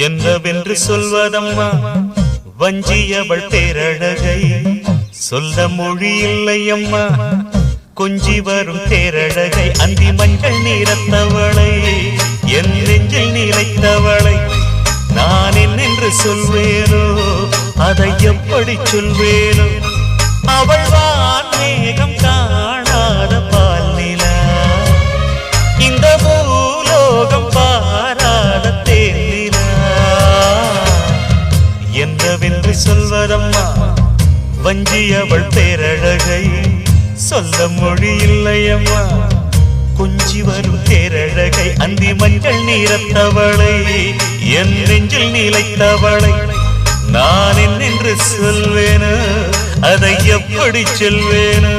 என்னவென்று சொல்வதம்மா வஞ்சியவள் பேரழகை சொல்ல மொழி இல்லையம்மா கொஞ்சி வரும் தேரழகை அந்தி மஞ்சள் நீரத்தவளை என் நெஞ்சில் நீரைத்தவளை நான் என்னென்று சொல்வேனோ அதை எப்படி சொல்வேனோ அவள் வான் மேகம் காணாத பால் நிலா இந்த பூலோகம் பாராத தேனிலா என்னவென்று சொல்வதம்மா வஞ்சியவள் பேரழகை சொல்ல மொழி இல்லையம்மா கொஞ்சி வரும் தேரழகை அந்தி மஞ்சள் நீரத்தவளை என் நெஞ்சில் நீலைத்தவளை நான் என்னென்று சொல்வேனோ அதை எப்படி சொல்வேனோ